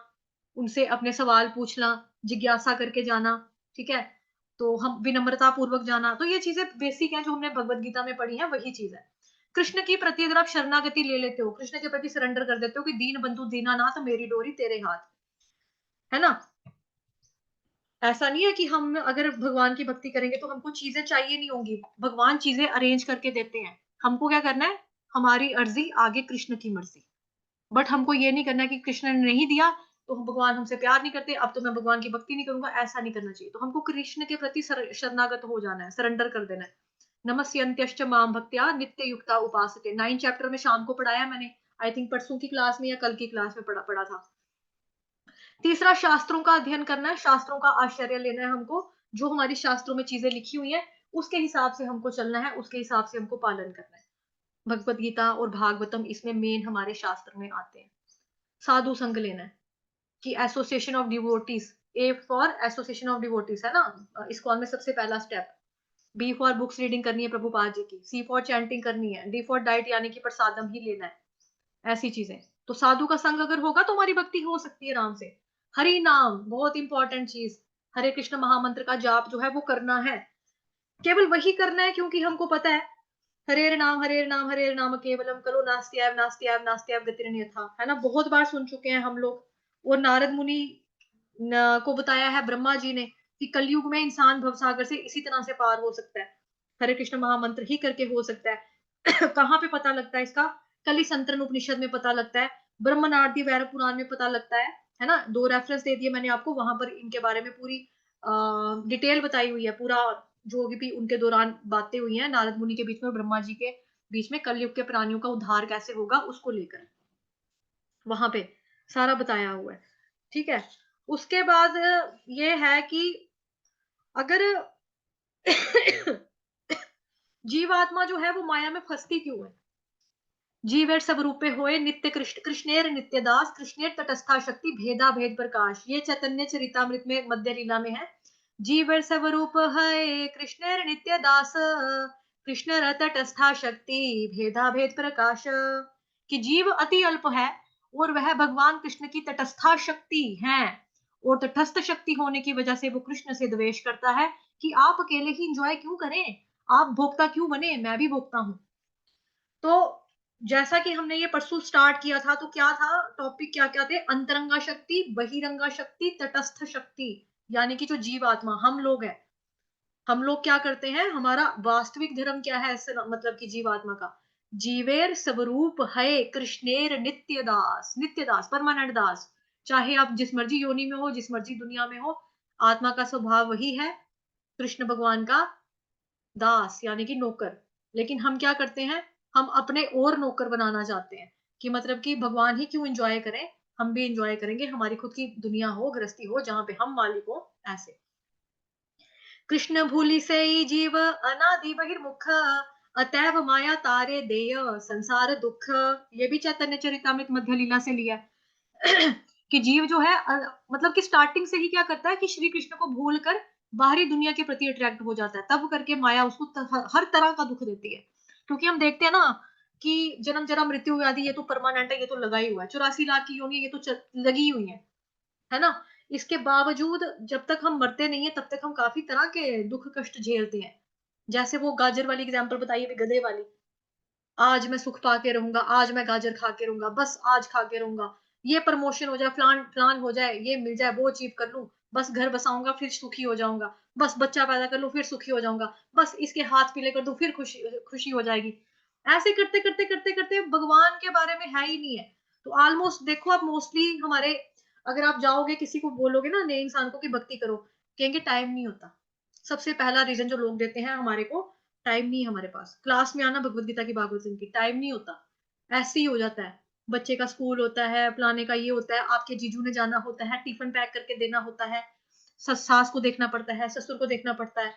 उनसे अपने सवाल पूछना, जिज्ञासा करके जाना, ठीक है। तो हम विनम्रता पूर्वक जाना, तो ये चीजें बेसिक हैं जो हमने भगवत गीता में पढ़ी है, वही चीज है। कृष्ण के प्रति अगर आप शरणागति ले लेते हो, कृष्ण के प्रति सरेंडर कर देते हो कि दीन बंधु दीनानाथ मेरी डोरी तेरे हाथ, है ना। ऐसा नहीं है कि हम अगर भगवान की भक्ति करेंगे तो हमको चीजें चाहिए नहीं होंगी, भगवान चीजें अरेंज करके देते हैं। हमको क्या करना है, हमारी अर्जी आगे कृष्ण की मर्जी। बट हमको ये नहीं करना है कि कृष्ण ने नहीं दिया तो हम भगवान हमसे प्यार नहीं करते, अब तो मैं भगवान की भक्ति नहीं करूंगा, ऐसा नहीं करना चाहिए। तो हमको कृष्ण के प्रति शरणागत हो जाना है, सरेंडर कर देना है। नमस्यन्त्यश्च माम भक्त्या नित्य युक्ता उपासते, 9 चैप्टर में शाम को पढ़ाया मैंने, आई थिंक परसों की क्लास में या कल की क्लास में पढ़ा था। तीसरा शास्त्रों का अध्ययन करना है, शास्त्रों का आश्चर्य लेना है हमको, जो हमारी शास्त्रों में चीजें लिखी हुई हैं उसके हिसाब से हमको चलना है, उसके हिसाब से हमको पालन करना है। भगवत गीता और भागवतम इसमें मेन हमारे शास्त्र में आते हैं। साधु संग लेना है, कि association of devotees, A for association of devotees है ना, इस्कॉन में सबसे पहला स्टेप। बी फॉर बुक्स रीडिंग करनी है प्रभुपाद जी की, सी फॉर चैंटिंग करनी है, डी फॉर डाइट यानी कि प्रसादम ही लेना है, ऐसी चीजें। तो साधु का संग अगर होगा तो हमारी भक्ति हो सकती है आराम से। हरि नाम बहुत इंपॉर्टेंट चीज, हरे कृष्ण महामंत्र का जाप जो है वो करना है, केवल वही करना है, क्योंकि हमको पता है हरेर नाम हरेर नाम हरेर नाम केवलम कलो नास्त्याव नास्त्याव नास्त्याव गतिरन्यथा, है ना, बहुत बार सुन चुके हैं हम लोग। और नारद मुनि को बताया है ब्रह्मा जी ने कि कलयुग में इंसान भवसागर से इसी तरह से पार हो सकता है, हरे कृष्ण महामंत्र ही करके हो सकता है। कहाँ पे पता लगता है इसका? कली संतरण उपनिषद में पता लगता है, ब्रह्म नारदी वैरव पुराण में पता लगता है ना। 2 रेफरेंस दे दिए मैंने आपको, वहां पर इनके बारे में पूरी डिटेल बताई हुई है, पूरा जो भी उनके दौरान बातें हुई हैं नारद मुनि के बीच में और ब्रह्मा जी के बीच में, कलयुग के प्राणियों का उद्धार कैसे होगा उसको लेकर वहां पे सारा बताया हुआ है। ठीक है, उसके बाद ये है कि अगर जीवात्मा जो है वो माया में फंसती क्यों है? जीवेर सब रूपे होए नित्य कृष्ण कृष्णेर नित्य दास कृष्णेर तटस्था शक्ति भेदा भेद प्रकाश, ये चैतन्य चरितामृत में मध्य लीला में है। जीवेर सब रूप है कृष्णेर नित्य दास कृष्ण तटस्था शक्ति भेदा भेद प्रकाश, कि जीव अति अल्प है और वह भगवान कृष्ण की तटस्था शक्ति है, और तटस्थ शक्ति होने की वजह से वो कृष्ण से द्वेष करता है कि आप अकेले ही इंजॉय क्यों करें, आप भोक्ता क्यों बने, मैं भी भोक्ता हूं। तो जैसा कि हमने ये परसों स्टार्ट किया था, तो क्या था टॉपिक, क्या क्या थे? अंतरंगा शक्ति, बहिरंगा शक्ति, तटस्थ शक्ति, यानी कि जो जीवात्मा हम लोग हैं, हम लोग क्या करते हैं, हमारा वास्तविक धर्म क्या है, ऐसे मतलब कि जीवात्मा का जीवेर स्वरूप है कृष्णेर नित्य दास, नित्य दास परमानेंट दास, चाहे आप जिस मर्जी योनि में हो, जिस मर्जी दुनिया में हो, आत्मा का स्वभाव वही है कृष्ण भगवान का दास यानी कि नौकर। लेकिन हम क्या करते हैं, हम अपने और नौकर बनाना चाहते हैं, कि मतलब कि भगवान ही क्यों एंजॉय करें, हम भी एंजॉय करेंगे, हमारी खुद की दुनिया हो, गृहस्थी हो, जहां पे हम मालिक हो, ऐसे। कृष्ण भूलि से जीव अनादि बहिर्मुख अतैव माया तारे देय संसार दुख, ये भी चैतन्य चरितामृत मध्य लीला से लिया है। कि जीव जो है मतलब कि स्टार्टिंग से ही क्या करता है कि श्री कृष्ण को भूल कर बाहरी दुनिया के प्रति अट्रैक्ट हो जाता है, तब करके माया उसको हर तरह का दुख देती है। क्योंकि हम देखते हैं ना कि जन्म जरा मृत्यु व्याधि ये तो परमानेंट है, ये तो लगा ही हुआ है, 84 लाख की योनि ये तो लगी हुई है ना। इसके बावजूद जब तक हम मरते नहीं है तब तक हम काफी तरह के दुख कष्ट झेलते हैं। जैसे वो गाजर वाली एग्जांपल बताई अभी, गधे वाली, आज मैं सुख पा के रहूंगा, आज मैं गाजर खा के रहूंगा, बस आज खा के रहूंगा, ये प्रमोशन हो जाए, प्लान प्लान हो जाए, ये मिल जाए, वो अचीव कर लूं, बस घर बसाऊंगा फिर सुखी हो जाऊंगा, बस बच्चा पैदा कर लूं फिर सुखी हो जाऊंगा, बस इसके हाथ पीले कर दूं फिर खुशी खुशी हो जाएगी। ऐसे करते करते करते करते भगवान के बारे में है ही नहीं है। तो ऑलमोस्ट देखो आप, मोस्टली हमारे, अगर आप जाओगे किसी को बोलोगे ना नए इंसान को कि भक्ति करो, कहेंगे टाइम नहीं होता। सबसे पहला रीजन जो लोग देते हैं हमारे को, टाइम नहीं है हमारे पास, क्लास में आना भगवत गीता की भागवत की टाइम नहीं होता, ऐसे ही हो जाता है। बच्चे का स्कूल होता है, फलाने का ये होता है, आपके जीजू ने जाना होता है, टिफिन पैक करके देना होता है, सास को देखना पड़ता है, ससुर को देखना पड़ता है।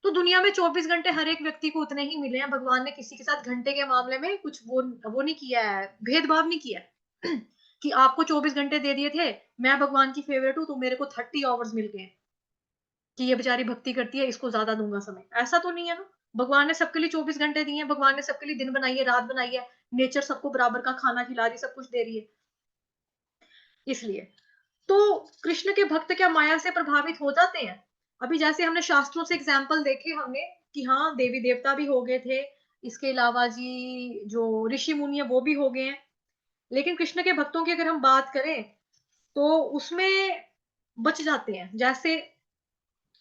तो दुनिया में 24 घंटे हर एक व्यक्ति को उतने ही मिले हैं, भगवान ने किसी के साथ घंटे के मामले में कुछ वो नहीं किया है, भेदभाव नहीं किया है। कि आपको 24 घंटे दे दिए थे, मैं भगवान की फेवरेट हूं तो मेरे को 30 आवर्स मिल गए कि ये बेचारी भक्ति करती है, इसको ज्यादा दूंगा समय, ऐसा तो नहीं है ना। भगवान ने सबके लिए 24 घंटे दिए हैं, भगवान ने सबके लिए दिन बनाई है, रात बनाई है, नेचर सबको बराबर का खाना खिला रही, सब कुछ दे रही है, इसलिए। तो कृष्ण के भक्त क्या माया से प्रभावित हो जाते हैं? अभी जैसे हमने शास्त्रों से एग्जाम्पल देखे हमने कि हाँ देवी देवता भी हो गए थे, इसके अलावा जी जो ऋषि मुनि है वो भी हो गए हैं, लेकिन कृष्ण के भक्तों की अगर हम बात करें तो उसमें बच जाते हैं। जैसे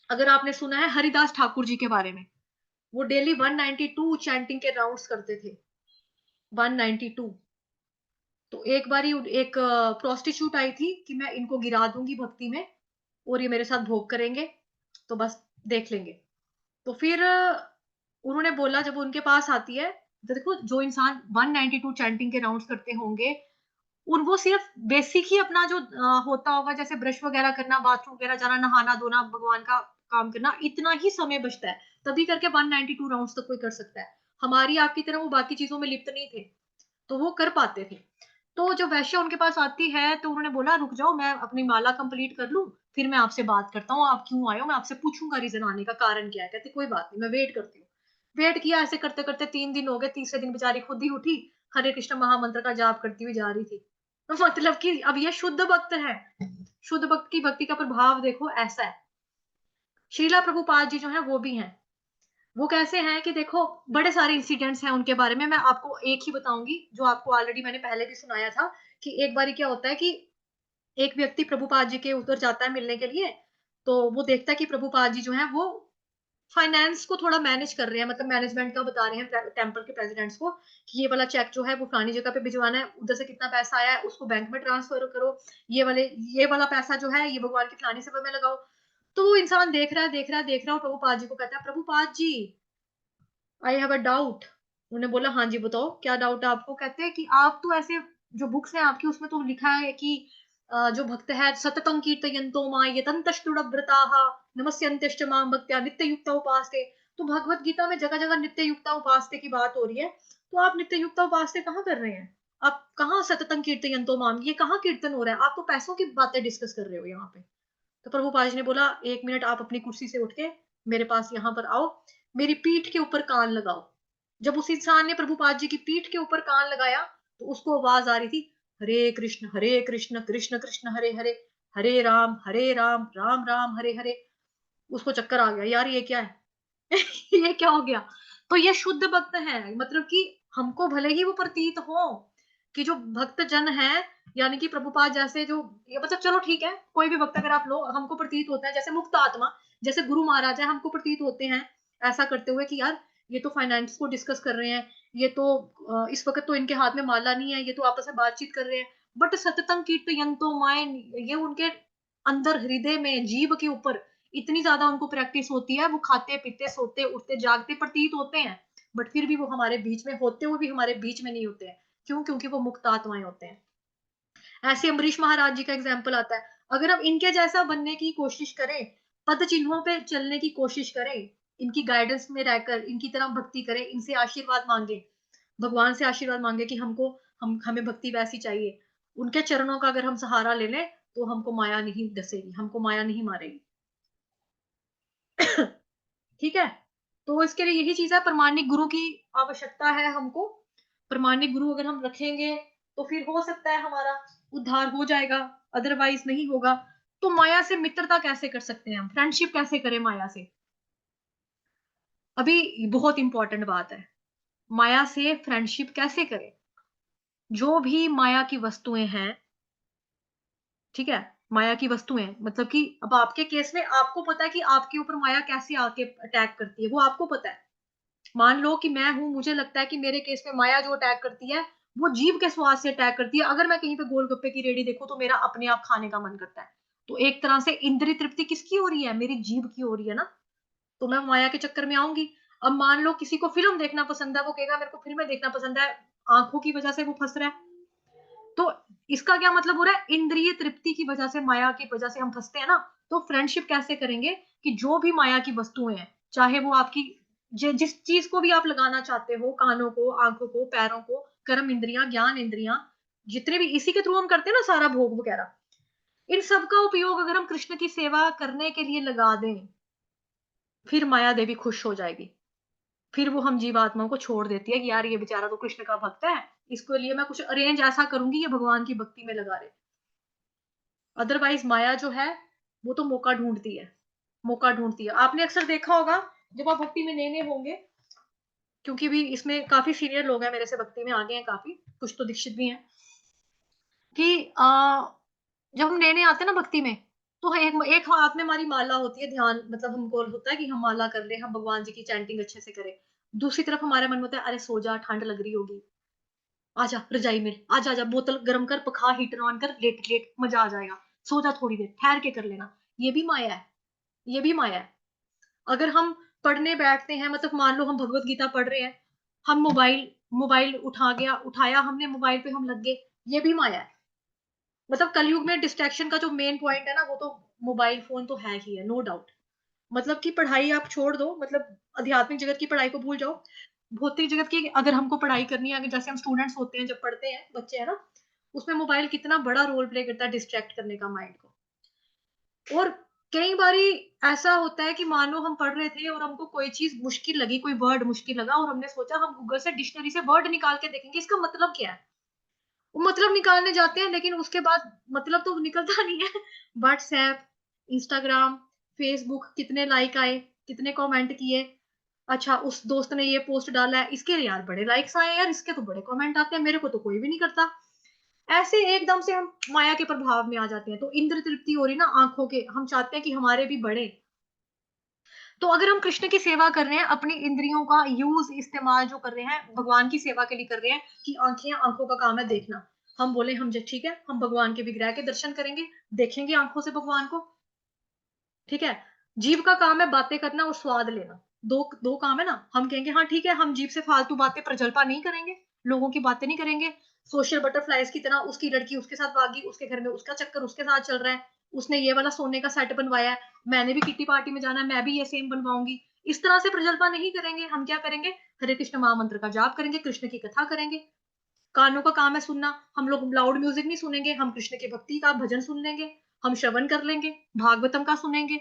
अगर आपने सुना है हरिदास ठाकुर जी के बारे में, वो डेली 192 चैंटिंग के राउंड्स करते थे, 192। तो एक बारी एक प्रोस्टिट्यूट आई थी कि मैं इनको गिरा दूंगी भक्ति में और ये मेरे साथ भोग करेंगे, तो बस देख लेंगे। तो फिर उन्होंने बोला, जब उनके पास आती है, तो देखो जो इंसान 192 चैंटिंग के राउंड्स करते होंगे, और वो सिर्फ बेसिक ही अपना जो होता होगा, जैसे ब्रश वगैरह करना, बाथरूम वगैरह जाना, नहाना धोना, भगवान का काम करना, इतना ही समय बचता है, तभी करके 192 राउंड्स तक कोई कर सकता है। हमारी आपकी तरह वो बाकी चीजों में लिप्त नहीं थे, तो वो कर पाते थे। तो जब वैश्या उनके पास आती है तो उन्होंने बोला रुक जाओ, मैं अपनी माला कंप्लीट कर लूं, फिर मैं आपसे बात करता हूँ, आप क्यों आए हो, मैं आपसे पूछूंगा रीजन आने का, कारण क्या है। कहती कोई बात नहीं, मैं वेट करती हूँ। वेट किया, ऐसे करते करते 3 दिन हो गए, तीसरे दिन बेचारी खुद ही उठी, हरे कृष्ण महामंत्र का जाप करती हुई जा रही थी। तो मतलब कि अब ये शुद्ध भक्त है, शुद्ध भक्त की भक्ति का प्रभाव देखो ऐसा है। श्रीला प्रभुपाद जी जो है वो भी हैं। वो कैसे हैं कि देखो बड़े सारे इंसिडेंट्स हैं उनके बारे में, मैं आपको एक ही बताऊंगी जो आपको ऑलरेडी मैंने पहले भी सुनाया था। कि एक बारी क्या होता है कि एक व्यक्ति प्रभुपाद जी के उधर जाता है मिलने के लिए, तो वो देखता है कि प्रभुपाद जी जो है वो फाइनेंस को थोड़ा मैनेज कर रहे हैं, मतलब मैनेजमेंट का बता रहे हैं टेम्पल के प्रेसिडेंट्स को कि ये वाला चेक जो है वो फलानी जगह पे भिजवाना है, उधर से कितना पैसा आया है उसको बैंक में ट्रांसफर करो, ये वाला पैसा जो है ये भगवान की फलानी सभा में लगाओ। तो वो इंसान देख रहा है देख रहा है देख रहा है, और प्रभुपाद जी को कहता है, Prabhupada ji I have a doubt. उन्हें बोला हाँ जी बताओ क्या डाउट है आपको। कहते हैं कि आप तो ऐसे जो बुक्स हैं आपकी उसमें तो लिखा है कि जो भक्त है सततं कीर्तयन्तो मां यतन्तश्रुडव्रताः नमस्यन्त्यश्च मां भक्त्या नित्ययुक्ता उपास्ते। तो भगवत गीता में जगह जगह नित्ययुक्ता उपास्ते की बात हो रही है, तो आप नित्ययुक्ता उपास्ते कहाँ कर रहे हैं? आप कहाँ सततं कीर्तयन्तो मां, ये कहाँ कीर्तन हो रहा है? आप तो पैसों की बातें डिस्कस कर रहे हो यहाँ पे। तो प्रभुपाद जी ने बोला एक मिनट आप अपनी कुर्सी से उठ के मेरे पास यहाँ पर आओ, मेरी पीठ के ऊपर कान लगाओ। जब उस इंसान ने प्रभुपाद जी की पीठ के ऊपर कान लगाया तो उसको आवाज आ रही थी, हरे कृष्ण कृष्ण कृष्ण हरे हरे, हरे राम राम राम हरे हरे। उसको चक्कर आ गया, यार ये क्या है? ये क्या हो गया? तो ये शुद्ध भक्त है, मतलब कि हमको भले ही वो प्रतीत हो कि जो भक्त जन है, यानी कि प्रभुपाद जैसे जो, ये मतलब चलो ठीक है कोई भी भक्त अगर आप लो, हमको प्रतीत होता है जैसे मुक्त आत्मा, जैसे गुरु महाराज है, हमको प्रतीत होते हैं ऐसा करते हुए कि यार ये तो फाइनेंस को डिस्कस कर रहे हैं, ये तो इस वक्त तो इनके हाथ में माला नहीं है, ये तो आपस में बातचीत कर रहे हैं। बट सततं कीर्तयन्तो माय, ये उनके अंदर हृदय में जीभ के ऊपर इतनी ज्यादा उनको प्रैक्टिस होती है, वो खाते पीते सोते उठते जागते प्रतीत होते हैं, बट फिर भी वो हमारे बीच में होते हुए भी हमारे बीच में नहीं होते हैं। क्यों? क्योंकि वो मुक्त आत्माएं होते हैं। ऐसे अम्बरीश महाराज जी का एग्जाम्पल आता है। अगर हम इनके जैसा बनने की कोशिश करें, पद चिन्हों पे चलने की कोशिश करें, इनकी गाइडेंस में रहकर इनकी तरह भक्ति करें, इनसे आशीर्वाद मांगे, भगवान से आशीर्वाद मांगे कि हमें भक्ति वैसी चाहिए, उनके चरणों का अगर हम सहारा ले लें तो हमको माया नहीं डसेगी, हमको माया नहीं मारेगी। ठीक है? तो इसके लिए यही चीज है, प्रमाणिक गुरु की आवश्यकता है हमको। प्रमाणिक गुरु अगर हम रखेंगे तो फिर हो सकता है हमारा उद्धार हो जाएगा, अदरवाइज नहीं होगा। तो माया से मित्रता कैसे कर सकते हैं हम, फ्रेंडशिप कैसे करें माया से? अभी बहुत इंपॉर्टेंट बात है, माया से फ्रेंडशिप कैसे करें? जो भी माया की वस्तुएं हैं, ठीक है, माया की वस्तुएं मतलब कि अब आपके केस में आपको पता है कि आपके ऊपर माया कैसे आके अटैक करती है, वो आपको पता है। मान लो कि मैं हूं, मुझे लगता है कि मेरे केस में माया जो अटैक करती है वो जीभ के स्वाद से अटैक करती है। अगर मैं कहीं पे गोलगप्पे की रेडी देखूं तो मेरा अपने आप खाने का मन करता है। तो एक तरह से इंद्रिय तृप्ति किसकी हो रही है? मेरी जीभ की हो रही है ना। तो मैं माया के चक्कर में आऊंगी। अब मान लो किसी को फिल्म देखना पसंद है, वो कहेगा मेरे को फिल्में देखना पसंद है, आंखों की वजह से वो फंस रहा है। तो इसका क्या मतलब हो रहा है? इंद्रिय तृप्ति की वजह से, माया की वजह से हम फंसते हैं ना। तो फ्रेंडशिप कैसे करेंगे कि जो भी माया की वस्तुएं हैं, चाहे वो आपकी जिस चीज को भी आप लगाना चाहते हो, कानों को, आंखों को, पैरों को, कर्म इंद्रियां, ज्ञान इंद्रियां, जितने भी इसी के थ्रू हम करते हैं ना सारा भोग वगैरह, इन सब का उपयोग अगर हम कृष्ण की सेवा करने के लिए लगा दें, फिर माया देवी खुश हो जाएगी। फिर वो हम जीवात्माओं को छोड़ देती है कि यार ये बेचारा तो कृष्ण का भक्त है, इसके लिए मैं कुछ अरेंज ऐसा करूंगी ये भगवान की भक्ति में लगा रहे। अदरवाइज माया जो है वो तो मौका ढूंढती है, मौका ढूंढती है। आपने अक्सर देखा होगा जब आप भक्ति में नए नए होंगे, क्योंकि भी इसमें काफी सीनियर लोग हैं मेरे से भक्ति में आगे हैं, काफी कुछ तो दीक्षित भी हैं, कि जब हम नए नए आते हैं ना भक्ति में, तो एक एक हाथ में हमारी माला होती है, ध्यान मतलब हमको होता है कि हम माला कर ले, हम भगवान जी की चैंटिंग अच्छे से करें। दूसरी तरफ हमारे मन में होता है अरे सो जा, ठंड लग रही होगी, आजा रजाई में, आजा आजा बोतल गर्म कर, पखा हीटर ऑन कर, लेट लेट मजा आ जाएगा, सो जा थोड़ी देर ठहर के कर लेना। ये भी माया है, ये भी माया है। अगर हम पढ़ने बैठते हैं, मतलब मान लो हम भगवत गीता पढ़ रहे हैं, हम मोबाइल मोबाइल उठाया हमने, मोबाइल पे हम लग गए, ये भी माया है। मतलब कलयुग में डिस्ट्रैक्शन का जो मेन पॉइंट है ना, वो तो मोबाइल फोन तो है ही है, नो डाउट। मतलब कि पढ़ाई आप छोड़ दो, मतलब आध्यात्मिक जगत की पढ़ाई को भूल जाओ, भौतिक जगत की अगर हमको पढ़ाई करनी है, अगर जैसे हम स्टूडेंट्स होते हैं, जब पढ़ते हैं बच्चे है ना, उसमें मोबाइल कितना बड़ा रोल प्ले करता है डिस्ट्रैक्ट करने का माइंड को। और कई बारी ऐसा होता है कि मानो हम पढ़ रहे थे और हमको कोई चीज मुश्किल लगी, कोई वर्ड मुश्किल लगा, और हमने सोचा हम गूगल से डिक्शनरी से वर्ड निकाल के देखेंगे इसका मतलब क्या है। वो मतलब निकालने जाते हैं लेकिन उसके बाद मतलब तो निकलता नहीं है। व्हाट्सएप, इंस्टाग्राम, फेसबुक कितने लाइक आए, कितने कमेंट किए, अच्छा उस दोस्त ने ये पोस्ट डाला है, इसके यार बड़े लाइक्स आए, यार इसके तो बड़े कमेंट आते हैं, मेरे को तो कोई भी नहीं करता। ऐसे एकदम से हम माया के प्रभाव में आ जाते हैं। तो इंद्र तृप्ति हो रही ना आंखों के, हम चाहते हैं कि हमारे भी बढ़े। तो अगर हम कृष्ण की सेवा कर रहे हैं, अपनी इंद्रियों का यूज इस्तेमाल जो कर रहे हैं भगवान की सेवा के लिए कर रहे हैं, कि आंखें आंखों का काम है देखना, हम बोले हम ठीक है हम भगवान के विग्रह के दर्शन करेंगे, देखेंगे आंखों से भगवान को, ठीक है। जीव का काम है बातें करना और स्वाद लेना, दो दो काम है ना। हम कहेंगे हाँ ठीक है, हम जीव से फालतू बातें प्रजल्पा नहीं करेंगे, लोगों की बातें नहीं करेंगे, सोशल बटरफ्लाइज की तरह उसकी लड़की उसके साथ भागी, उसके घर में उसका चक्कर उसके साथ चल रहा है, उसने ये वाला सोने का सेट बनवाया है, मैंने भी किट्टी पार्टी में जाना है, मैं भी ये सेम बनवाऊंगी। इस तरह से प्रजल्पा नहीं करेंगे। हम क्या करेंगे, हरे कृष्ण महामंत्र का जाप करेंगे, कृष्ण की कथा करेंगे। कानों का काम है सुनना, हम लोग लाउड म्यूजिक नहीं सुनेंगे, हम कृष्ण की भक्ति का भजन सुन लेंगे, हम श्रवण कर लेंगे, भागवतम का सुनेंगे,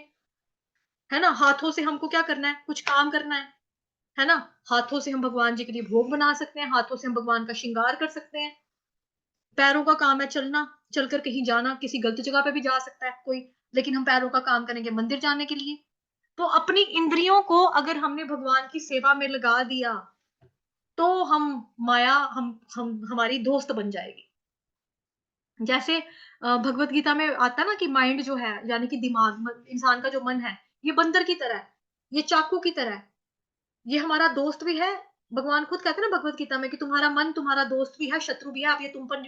है ना। हाथों से हमको क्या करना है, कुछ काम करना है ना। हाथों से हम भगवान जी के लिए भोग बना सकते हैं, हाथों से हम भगवान का श्रृंगार कर सकते हैं। पैरों का काम है चलना, चलकर कहीं जाना, किसी गलत जगह पे भी जा सकता है कोई, लेकिन हम पैरों का काम करेंगे मंदिर जाने के लिए। तो अपनी इंद्रियों को अगर हमने भगवान की सेवा में लगा दिया, तो हम माया हम हमारी दोस्त बन जाएगी। जैसे भगवत गीता में आता है ना कि माइंड जो है, यानी कि दिमाग, इंसान का जो मन है, ये बंदर की तरह है, ये चाकू की तरह है, ये हमारा दोस्त भी है। भगवान खुद कहते हैं ना भगवत गीता में कि तुम्हारा मन तुम्हारा दोस्त भी है, शत्रु भी है। अब ये तुम पर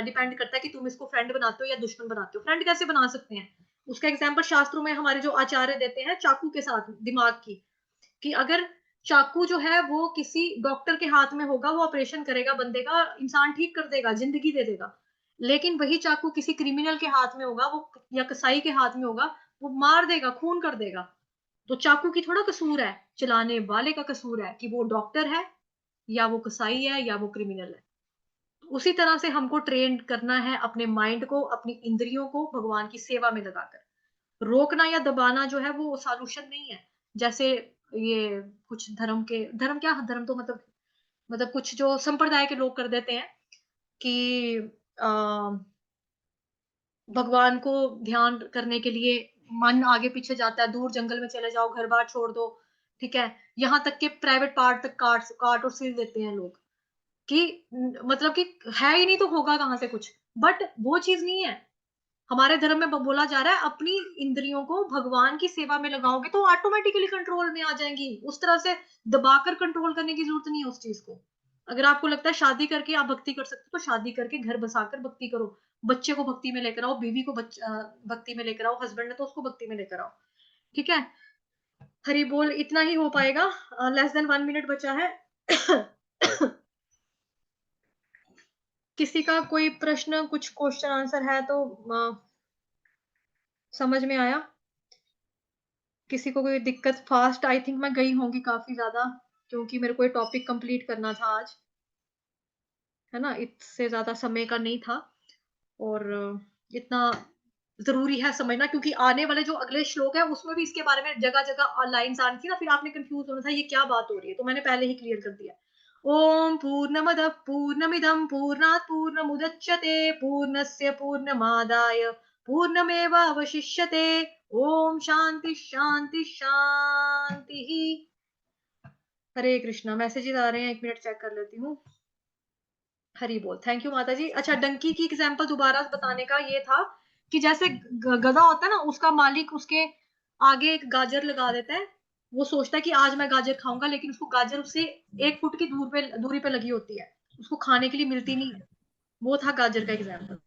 डिपेंड करता है कि तुम इसको फ्रेंड बनाते हो या दुश्मन बनाते हो। फ्रेंड कैसे बना सकते हैं, उसका एग्जाम्पल शास्त्रों में हमारे जो आचार्य देते हैं चाकू के साथ दिमाग की, कि अगर चाकू जो है वो किसी डॉक्टर के हाथ में होगा, वो ऑपरेशन करेगा बंदे का, इंसान ठीक कर देगा, जिंदगी दे देगा। लेकिन वही चाकू किसी क्रिमिनल के हाथ में होगा, वो या कसाई के हाथ में होगा, वो मार देगा, खून कर देगा। तो चाकू की थोड़ा कसूर है, चलाने वाले का कसूर है कि वो डॉक्टर है या वो कसाई है या वो क्रिमिनल है। उसी तरह से हमको ट्रेन करना है अपने माइंड को, अपनी इंद्रियों को भगवान की सेवा में लगाकर। रोकना या दबाना जो है वो सॉल्यूशन नहीं है। जैसे ये कुछ धर्म के, धर्म क्या, धर्म तो मतलब कुछ जो संप्रदाय के लोग कर देते हैं कि आ, भगवान को ध्यान करने के लिए मन आगे पीछे जाता है, दूर जंगल में चले जाओ, घर बार छोड़ दो, ठीक है। यहाँ तक के प्राइवेट पार्ट तक काट काट और सिल देते हैं लोग, कि मतलब कि है ही नहीं तो होगा कहाँ से कुछ। बट वो चीज नहीं है। हमारे धर्म में बोला जा रहा है अपनी इंद्रियों को भगवान की सेवा में लगाओगे तो ऑटोमेटिकली कंट्रोल में आ जाएंगी। उस तरह से दबाकर कंट्रोल करने की जरूरत नहीं है उस चीज को। अगर आपको लगता है शादी करके आप भक्ति कर सकते हो, तो शादी करके घर बसाकर भक्ति करो, बच्चे को भक्ति में लेकर आओ, बीवी को भक्ति में लेकर आओ, हस्बैंड है तो उसको भक्ति में लेकर आओ, ठीक है। हरि बोल, इतना ही हो पाएगा। लेस देन 1 मिनट बचा है। किसी का कोई प्रश्न, कुछ क्वेश्चन आंसर है तो समझ में आया? किसी को कोई दिक्कत? फास्ट आई थिंक मैं गई होंगी काफी ज्यादा, क्योंकि मेरे को ये टॉपिक कंप्लीट करना था आज, है ना, इससे ज्यादा समय का नहीं था। और इतना जरूरी है समझना, क्योंकि आने वाले जो अगले श्लोक है उसमें भी इसके बारे में जगह जगह लाइन्स आनी थी ना, फिर आपने कंफ्यूज होना था ये क्या बात हो रही है, तो मैंने पहले ही क्लियर कर दिया। ओम पूर्णमद पूर्णमिदम पूर्णात पूर्णमुदच्यते पूर्णस्य पूर्णमादाय पूर्णमेवावशिष्यते। ओम शांति शांति शांति। हरे कृष्णा। मैसेजेस आ रहे हैं, 1 मिनट चेक कर लेती हूँ। हरी बोल, थैंक यू माता जी। अच्छा, डंकी की एग्जांपल दोबारा बताने का ये था कि जैसे गधा होता है ना, उसका मालिक उसके आगे एक गाजर लगा देता है, वो सोचता है कि आज मैं गाजर खाऊंगा, लेकिन उसको गाजर उससे 1 फुट की दूरी पे लगी होती है, उसको खाने के लिए मिलती नहीं है। वो था गाजर का एग्जाम्पल।